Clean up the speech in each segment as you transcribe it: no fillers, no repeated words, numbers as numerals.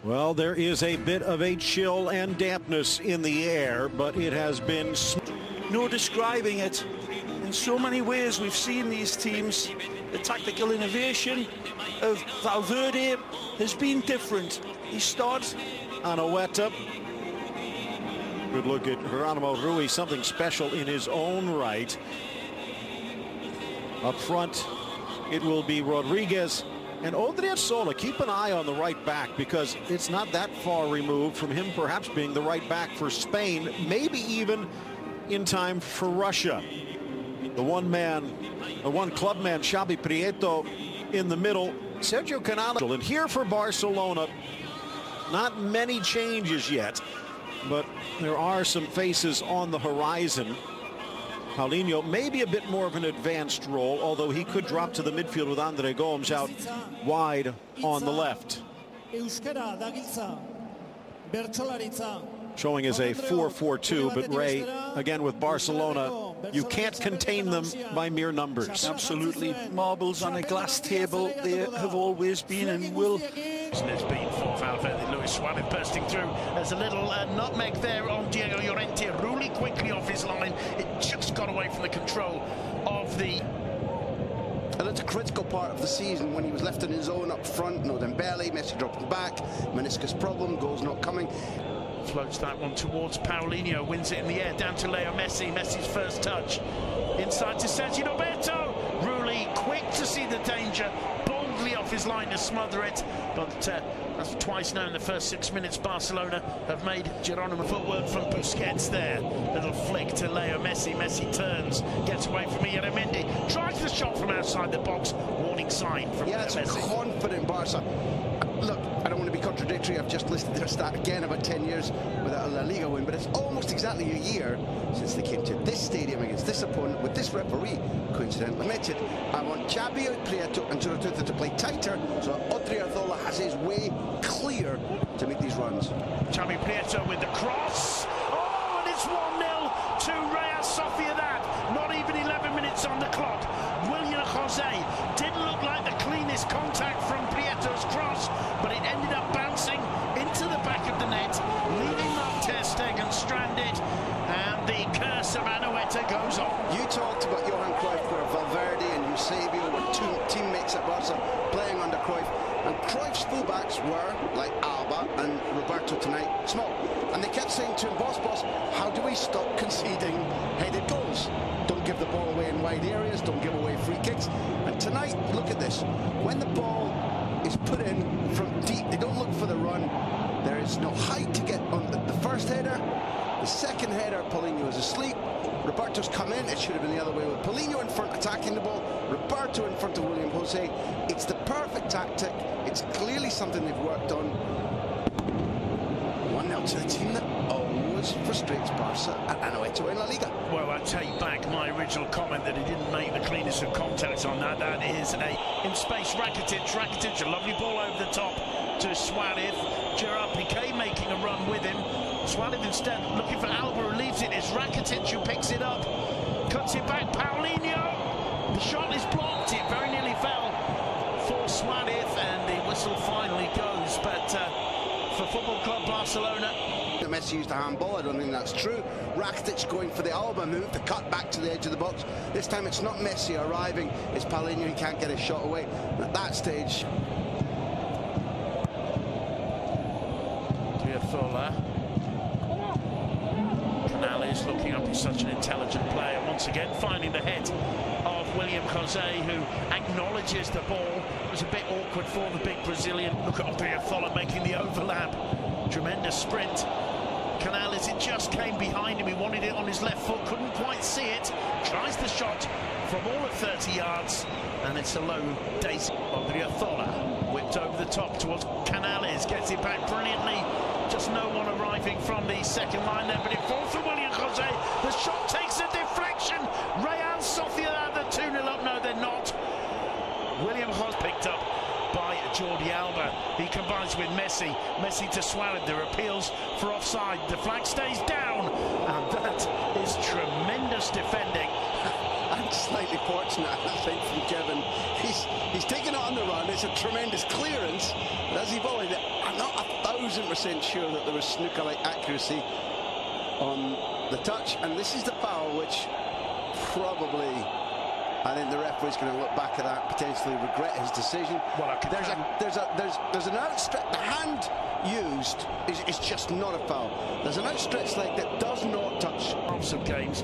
Well, there is a bit of a chill and dampness in the air, but it has been... No describing it. In so many ways, we've seen these teams. The tactical innovation of Valverde has been different. He starts... Anoeta. Good look at Geronimo Rui, something special in his own right. Up front, it will be Rodriguez and Odriozola. Keep an eye on the right back because it's not that far removed from him perhaps being the right back for Spain, maybe even in time for Russia. The one club man, Xavi Prieto in the middle. Sergio Canales. And here for Barcelona, not many changes yet, but there are some faces on the horizon. Paulinho maybe a bit more of an advanced role, although he could drop to the midfield with Andre Gomes out wide on the left. Showing as a 4-4-2, but Ray, again with Barcelona, you can't contain them by mere numbers. Absolutely, marbles on a glass table. They have always been and will. It's been for Valverde. Luis Suarez bursting through. There's a little nutmeg there on Diego Llorente, really quickly off his line. It just got away from the control of the... And it's a critical part of the season when he was left on his own up front. No Dembele, Messi dropping back, meniscus problem, goals not coming. Floats that one towards Paulinho, wins it in the air, down to Leo Messi. Messi's first touch. Inside to Sergio Roberto. Rulli quick to see the danger, boldly off his line to smother it. But that's twice now in the first 6 minutes Barcelona have made Geronimo. Footwork from Busquets there. Little flick to Leo Messi. Messi turns, gets away from Ieramendi, tries the shot from outside the box. Warning sign from Leo Messi. It's a confident Barca. Look, I don't want to be contradictory. I've just listed their stat again, about 10 years without a La Liga win, but it's almost exactly a year since they came to this stadium against this opponent with this referee, coincidentally. Admitted, I want Xavi, Prieto and Zuratuta to play tighter, so Odriozola has his way clear to make these runs. Xavi Prieto with the cross. Oh, and it's 1-0 to Real Sociedad. Not even 11 minutes on the clock. William Jose didn't look like the cleanest contact from Prieto's cross, but it ended up bouncing into the back of the net, leaving Mark ter Stegen stranded, and the curse of Anoeta goes on. You talked about Johan Cruyff, where Valverde and Eusebio were two teammates at Barca playing under Cruyff, and Cruyff's fullbacks were, like Alba and Roberto tonight, small. And they kept saying to him, boss, how do we stop conceding headed goals? Don't give the ball away in wide areas, don't give away free kicks. And tonight, look at this. When the ball is put in from deep, they don't look for the run. There is no height to get on the first header. The second header, Paulinho is asleep. Roberto's come in, it should have been the other way with Paulinho in front attacking the ball, Roberto in front of William Jose. It's the perfect tactic. It's clearly something they've worked on. 1-0 to the team that always frustrates Barca at Anoeta in La Liga. Well, I take back my original comment that he didn't make the cleanest of contacts on that. That is in space, Rakitic, a lovely ball over the top to Suarez. Gerard Piqué making a run with him. Suarez instead looking for Alba, who leaves it. It's Rakitic who picks it up, cuts it back. Paulinho, the shot is blocked. It very nearly fell for Suarez, and the whistle finally goes. But for Football Club Barcelona, Messi used a handball. I don't think that's true. Rakitic going for the Alba move, the cut back to the edge of the box. This time it's not Messi arriving, it's Paulinho. He can't get his shot away. And at that stage, Canales looking up as such an intelligent player, once again finding the head of William Jose, who acknowledges the ball. It was a bit awkward for the big Brazilian. Look at Odriozola making the overlap. Tremendous sprint. Canales, it just came behind him. He wanted it on his left foot, couldn't quite see it. Tries the shot from all of 30 yards, and it's a low daisy. Odriozola whipped over the top towards Canales, gets it back brilliantly. Just no one arriving from the second line there, but it falls for William Jose. The shot takes a deflection. Real Sociedad, the 2-0 up. No, they're not. William Jose picked up by Jordi Alba. He combines with Messi. Messi to Suarez. There are appeals for offside. The flag stays down, and that is tremendous defending. and slightly fortunate, I think, from Kevin. He's taken it on the run. It's a tremendous clearance, but as he volleyed it, I'm not 1,000% sure that there was snooker-like accuracy on the touch, and this is the foul which probably, I think the referee's going to look back at that, potentially regret his decision. Well, there's an outstretched, the hand used is just not a foul. There's an outstretched leg that does not touch. Some games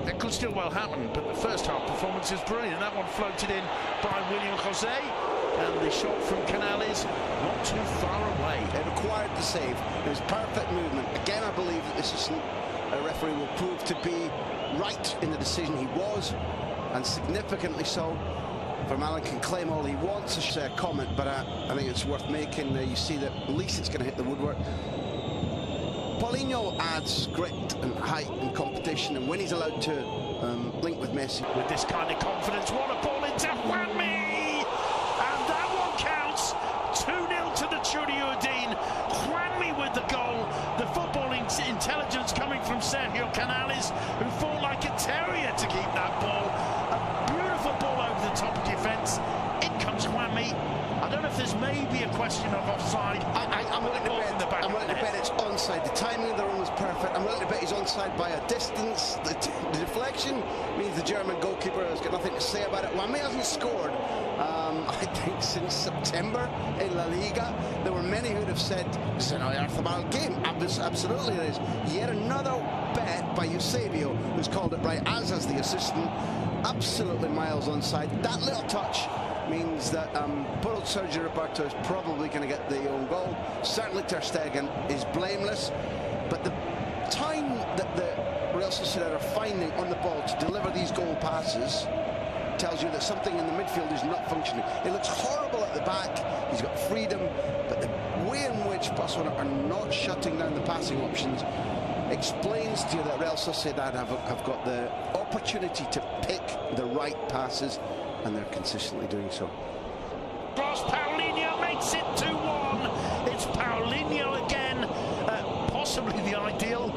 that could still well happen, but the first half performance is brilliant. That one floated in by William Jose, and the shot from Canales not too far away. It required the save. It was perfect movement. Again, I believe that this assistant referee will prove to be right in the decision he was, and significantly so. Vermaelen can claim all he wants as a comment, but I think it's worth making. You see that at least it's going to hit the woodwork. Paulinho adds grit and height and competition, and when he's allowed to link with Messi. With this kind of confidence, what a ball into Juanmi! And that one counts. 2-0 to the Churiudin. Juanmi with the goal. The footballing intelligence coming from Sergio Canales, who fought like a terrier to keep that ball. A beautiful ball over the top of defence. In comes Juanmi. I don't know if there's maybe a question of offside. I'm willing to bet it's onside. The timing of the run was perfect. I'm willing to bet he's onside by a distance. The deflection means the German goalkeeper has got nothing to say about it. Juanmi hasn't scored, I think, since September in La Liga. There were many who'd have said, it's an Oyarzabal game. Absolutely it is. Yet another bet by Eusebio, who's called it right, as has the assistant. Absolutely miles onside. That little touch means that poor old Sergio Roberto is probably going to get the own goal. Certainly Ter Stegen is blameless, but the time that the Real Sociedad are finding on the ball to deliver these goal passes tells you that something in the midfield is not functioning. It looks horrible at the back, he's got freedom, but the way in which Barcelona are not shutting down the passing options explains to you that Real Sociedad have got the opportunity to pick the right passes, and they're consistently doing so. Cross, Paulinho makes it 2-1. It's Paulinho again, possibly the ideal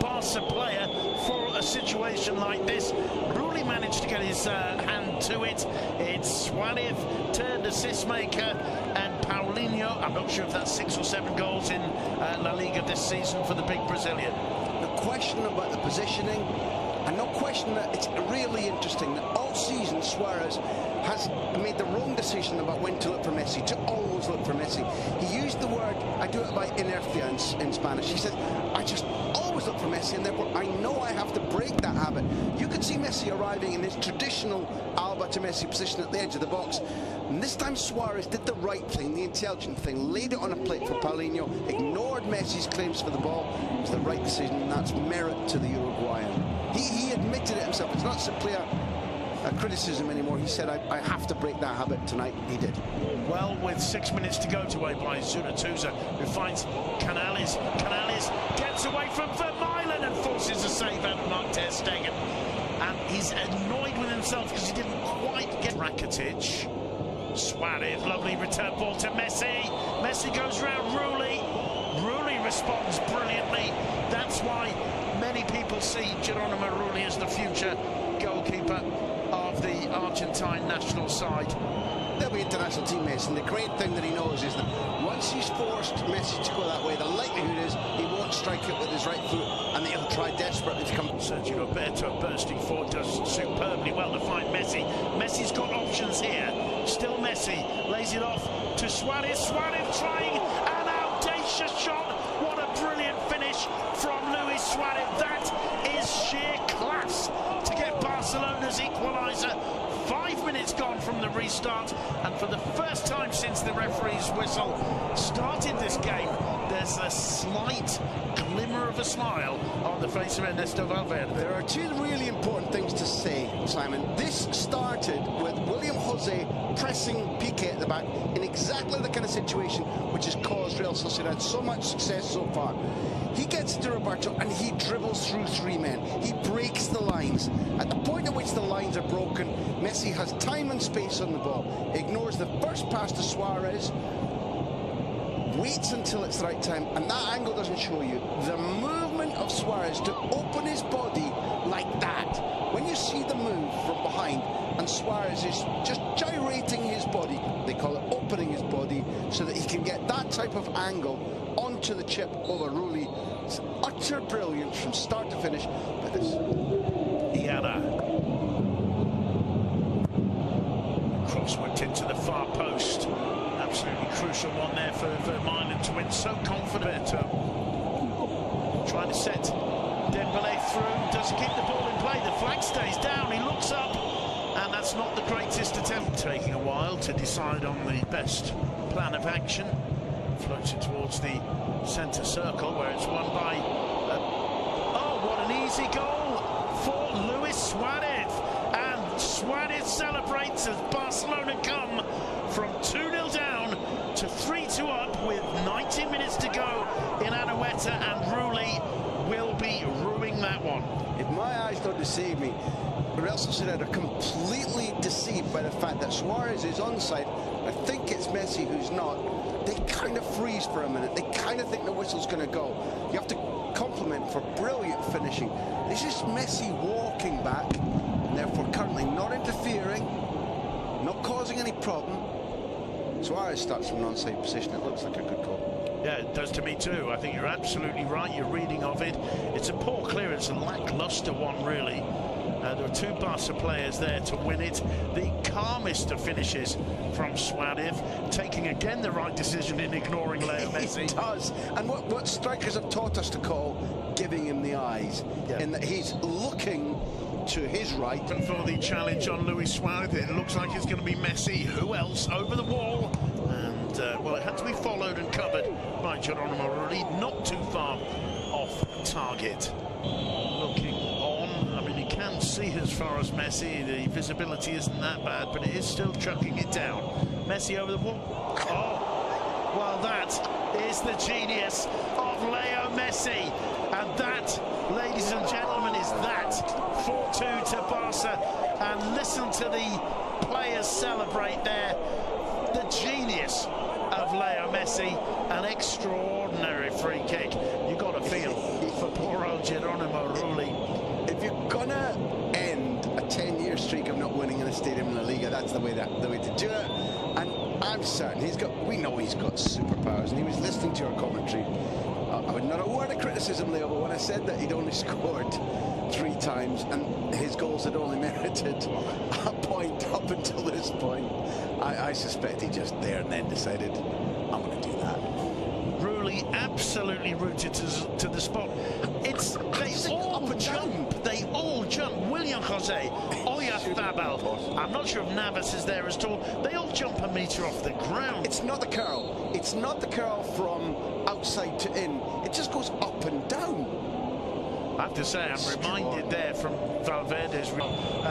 Barca player for a situation like this. Rulli managed to get his hand to it. It's Suarez turned assist maker, and Paulinho, I'm not sure if that's 6 or 7 goals in La Liga this season for the big Brazilian. No question about the positioning, and no question that it's really interesting that all season Suarez has made the wrong decision about when to look for Messi, to always look for Messi. He used the word, I do it by inertia in Spanish. He said, I just always look for Messi, and therefore I know I have to break that habit. You could see Messi arriving in his traditional Alba to Messi position at the edge of the box. And this time Suarez did the right thing, the intelligent thing, laid it on a plate for Paulinho, ignored Messi's claims for the ball. It was the right decision, and that's merit to the Uruguayan. He admitted it himself. It's not simply a criticism anymore. He said, I have to break that habit tonight. He did. Well, with 6 minutes to go, away by Zunatuza, who finds Canales. Canales gets away from Vermaelen and forces a save out of Mark Ter Stegen. And he's annoyed with himself because he didn't quite get Rakitic. Suarez, lovely return ball to Messi. Messi goes round Rulli. Rulli responds brilliantly. That's why many people see Geronimo Rulli as the future goalkeeper of the Argentine national side. They'll be international teammates, and the great thing that he knows is that once he's forced Messi to go that way, the likelihood is he won't strike it with his right foot, and he'll try desperately to come. Sergio Roberto bursting forward does superbly well to find Messi. Messi's got options here. Still Messi lays it off to Suarez. Suarez trying an audacious shot. What a brilliant finish from Luis Suarez. That is sheer class to get Barcelona's equaliser. 5 minutes gone from the restart, and for the first time since the referee's whistle started this game, there's a slight glimmer of a smile on the face of Ernesto Valverde. There are two really important things to say, Simon. This started with William Jose pressing Piqué at the back in exactly the kind of situation which has caused Real Sociedad so much success so far. He gets to Roberto and he dribbles through 3 men. He breaks the lines. At the point at which the lines are broken, Messi has time and space on the ball, ignores the first pass to Suarez, waits until it's the right time, and that angle doesn't show you the movement of Suarez to open his body like that. When you you see the move from behind, and Suarez is just gyrating his body, they call it opening his body, so that he can get that type of angle onto the chip over Rulli. It's utter brilliance from start to finish. But it's cross whipped into the far post. Absolutely crucial one there for Milan to win. So confident. Trying to set Dembele through. Does he keep the ball in play? The flag stays down. He looks up, and that's not the greatest attempt. Taking a while to decide on the best plan of action. Floats it towards the centre circle where it's won by. Oh, what an easy goal for Luis Suarez. And Suarez celebrates as Barcelona come from 2-0 down to 3-2 up with 90 minutes to go in Anoeta, and Rulli will be ruining that one. If my eyes don't deceive me, Real Sociedad are completely deceived by the fact that Suarez is onside. I think it's Messi who's not. They kind of freeze for a minute. They kind of think the whistle's going to go. You have to compliment for brilliant finishing. It's just Messi walking back, and therefore currently not interfering, not causing any problem. Suarez starts from an onside position. It looks like a good goal. Yeah, it does to me too. I think you're absolutely right. Your reading of it. It's a poor clearance, a lackluster one, really. There were two Barca players there to win it. The calmest of finishes from Suarez, taking again the right decision in ignoring Leo Messi. He does. And what strikers have taught us to call giving him the eyes, in that he's looking to his right. And for the challenge on Luis Suarez, it looks like it's going to be Messi. Who else? Over the wall. And, well, it had to be followed and covered by Geronimo Rulli, not too far off target. Looking on, I mean, you can see as far as Messi, the visibility isn't that bad, but it is still chucking it down. Messi over the wall. Oh, well, that is the genius of Leo Messi. And that, ladies and gentlemen, is that 4-2 to Barca. And listen to the players celebrate there. The genius of Leo Messi, an extraordinary free kick. You've got to feel for poor old Geronimo Rulli. If you're gonna end a 10-year streak of not winning in a stadium in La Liga, that's the way to do it. And I'm certain we know he's got superpowers, and he was listening to your commentary. I would not a word of criticism, Leo, but when I said that he'd only scored 3 times and his goals had only merited a point up until this point, I suspect he just there and then decided, I'm going to do that. Rulli absolutely rooted to the spot. They all jump. They all jump. William Jose, Oyarzabal. I'm not sure if Navas is there at all. They all jump a metre off the ground. It's not the curl. It's not the curl from outside to in. It just goes up and down. I have to say, I'm reminded there from Valverde's